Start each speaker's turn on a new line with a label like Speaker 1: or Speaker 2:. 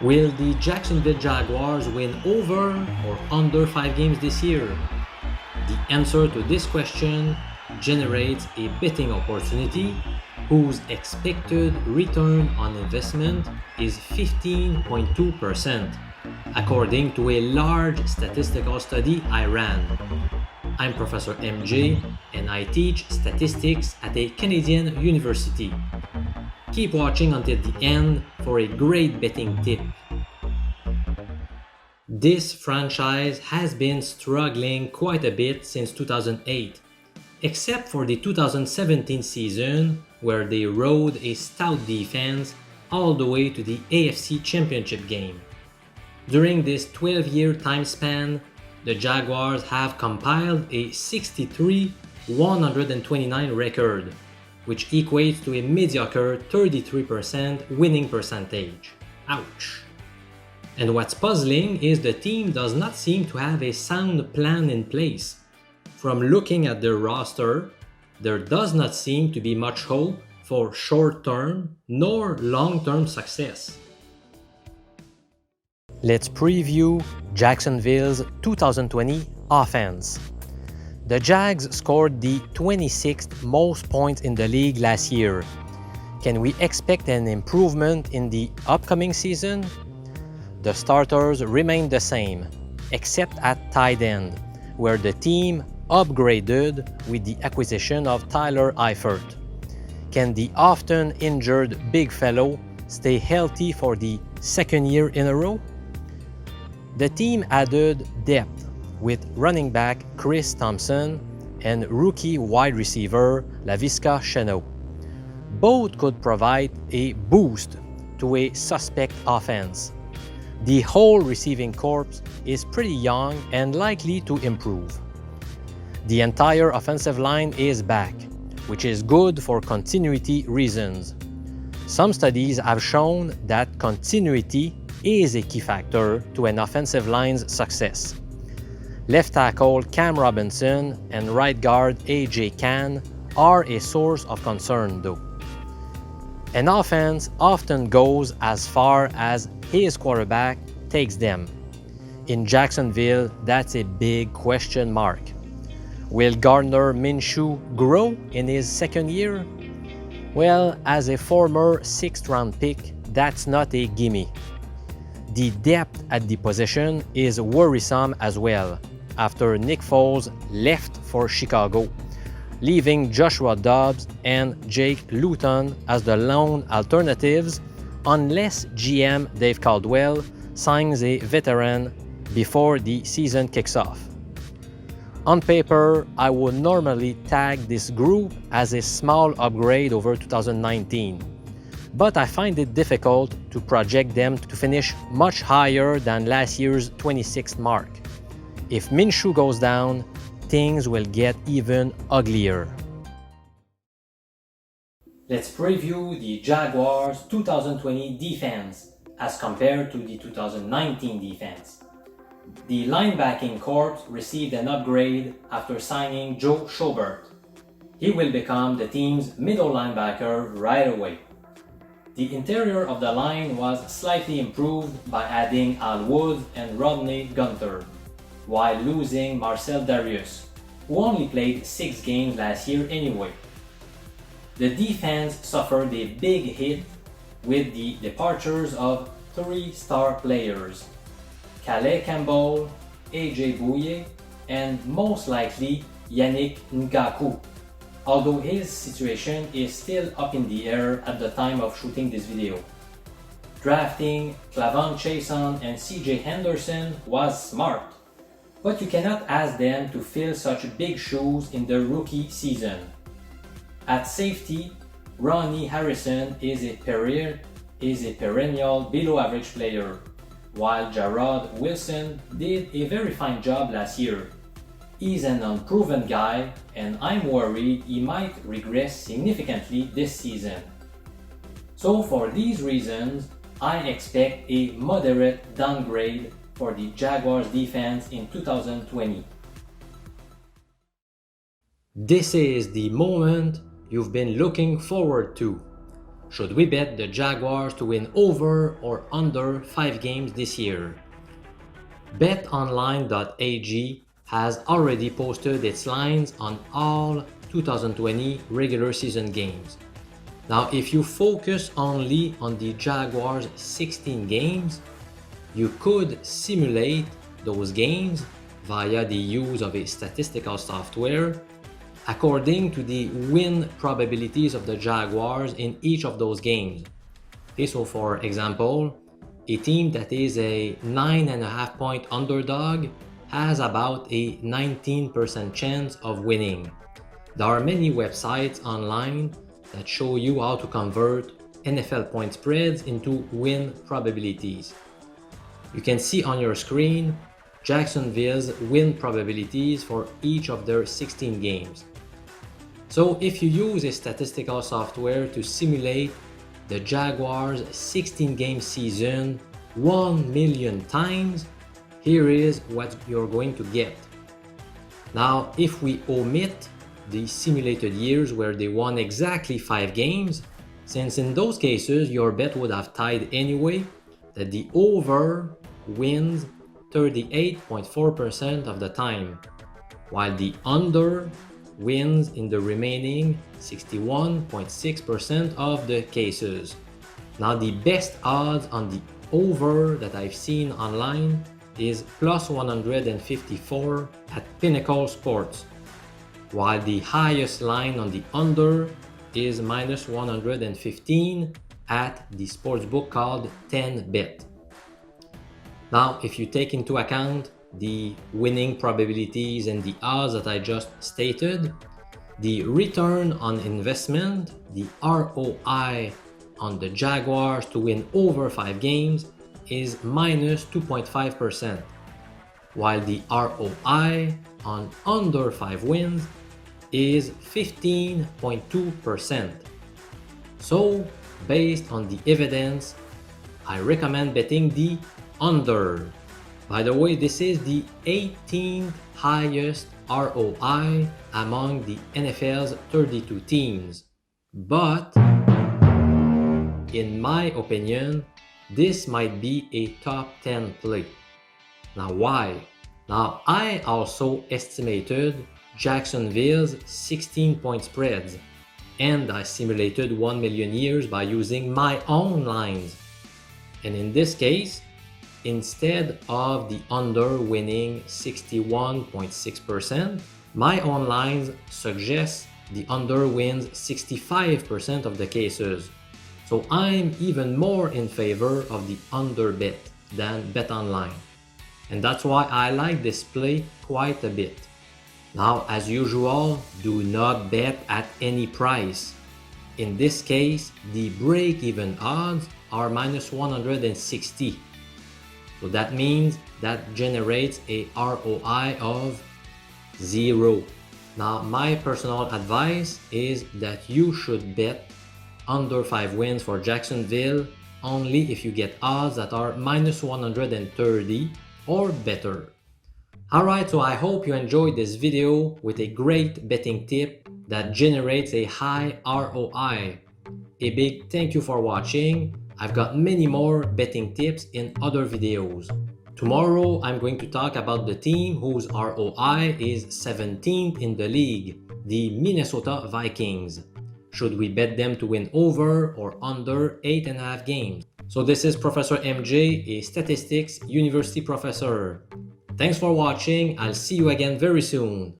Speaker 1: Will the Jacksonville Jaguars win over or under 5 games this year? The answer to this question generates a betting opportunity whose expected return on investment is 15.2%, according to a large statistical study I ran. I'm Professor MJ, and I teach statistics at a Canadian university. Keep watching until the end for a great betting tip. This franchise has been struggling quite a bit since 2008, except for the 2017 season where they rode a stout defense all the way to the AFC Championship game. During this 12-year time span, the Jaguars have compiled a 63-129 record, which equates to a mediocre 33% winning percentage. Ouch! And what's puzzling is the team does not seem to have a sound plan in place. From looking at their roster, there does not seem to be much hope for short-term nor long-term success. Let's preview Jacksonville's 2020 offense. The Jags scored the 26th most points in the league last year. Can we expect an improvement in the upcoming season? The starters remain the same, except at tight end, where the team upgraded with the acquisition of Tyler Eifert. Can the often injured big fellow stay healthy for the second year in a row? The team added depth with running back Chris Thompson and rookie wide receiver Laviska Shenault. Both could provide a boost to a suspect offense. The whole receiving corps is pretty young and likely to improve. The entire offensive line is back, which is good for continuity reasons. Some studies have shown that continuity is a key factor to an offensive line's success. Left tackle Cam Robinson and right guard A.J. Cann are a source of concern though. An offense often goes as far as his quarterback takes them. In Jacksonville, that's a big question mark. Will Gardner Minshew grow in his second year? Well, as a former 6th-round pick, that's not a gimme. The depth at the position is worrisome as well, after Nick Foles left for Chicago, leaving Joshua Dobbs and Jake Luton as the lone alternatives unless GM Dave Caldwell signs a veteran before the season kicks off. On paper, I would normally tag this group as a small upgrade over 2019, but I find it difficult to project them to finish much higher than last year's 26th mark. If Minshew goes down, things will get even uglier. Let's preview the Jaguars' 2020 defense as compared to the 2019 defense. The linebacking corps received an upgrade after signing Joe Schobert. He will become the team's middle linebacker right away. The interior of the line was slightly improved by adding Al Wood and Rodney Gunter, while losing Marcel Darius, who only played 6 games last year anyway. The defense suffered a big hit with the departures of 3 star players, Calais Campbell, AJ Bouye, and most likely Yannick Ngakoue, although his situation is still up in the air at the time of shooting this video. Drafting Clavon Chason and CJ Henderson was smart, but you cannot ask them to fill such big shoes in their rookie season. At safety, Ronnie Harrison is a perennial below-average player, while Jarrod Wilson did a very fine job last year. He's an unproven guy, and I'm worried he might regress significantly this season. So for these reasons, I expect a moderate downgrade for the Jaguars defense in 2020. This is the moment you've been looking forward to. Should we bet the Jaguars to win over or under 5 games this year? BetOnline.ag has already posted its lines on all 2020 regular season games. Now, if you focus only on the Jaguars' 16 games, you could simulate those games via the use of a statistical software according to the win probabilities of the Jaguars in each of those games. Okay, so for example, a team that is a 9.5 point underdog has about a 19% chance of winning. There are many websites online that show you how to convert NFL point spreads into win probabilities. You can see on your screen Jacksonville's win probabilities for each of their 16 games. So if you use a statistical software to simulate the Jaguars' 16-game season 1 million times, here is what you're going to get. Now, if we omit the simulated years where they won exactly 5 games, since in those cases your bet would have tied anyway, that the over wins 38.4% of the time, while the under wins in the remaining 61.6% of the cases. Now, the best odds on the over that I've seen online is plus 154 at Pinnacle Sports, while the highest line on the under is minus 115 at the sportsbook called 10bet. Now, if you take into account the winning probabilities and the odds that I just stated, the return on investment, the ROI on the Jaguars to win over 5 games is minus 2.5%, while the ROI on under 5 wins is 15.2%. So, based on the evidence, I recommend betting the under. By the way, this is the 18th highest ROI among the NFL's 32 teams. But, in my opinion, this might be a top 10 play. Now, why? Now, I also estimated Jacksonville's 16-point spreads, and I simulated 1 million years by using my own lines. And in this case, instead of the under winning 61.6%, my own lines suggest the under wins 65% of the cases. So I'm even more in favor of the under bet than bet online. And that's why I like this play quite a bit. Now, as usual, do not bet at any price. In this case, the break-even odds are minus 160. So that means that generates a ROI of 0. Now, my personal advice is that you should bet under 5 wins for Jacksonville only if you get odds that are minus 130 or better. Alright, so I hope you enjoyed this video with a great betting tip that generates a high ROI. A big thank you for watching. I've got many more betting tips in other videos. Tomorrow, I'm going to talk about the team whose ROI is 17th in the league, the Minnesota Vikings. Should we bet them to win over or under 8.5 games? So this is Professor MJ, a statistics university professor. Thanks for watching. I'll see you again very soon.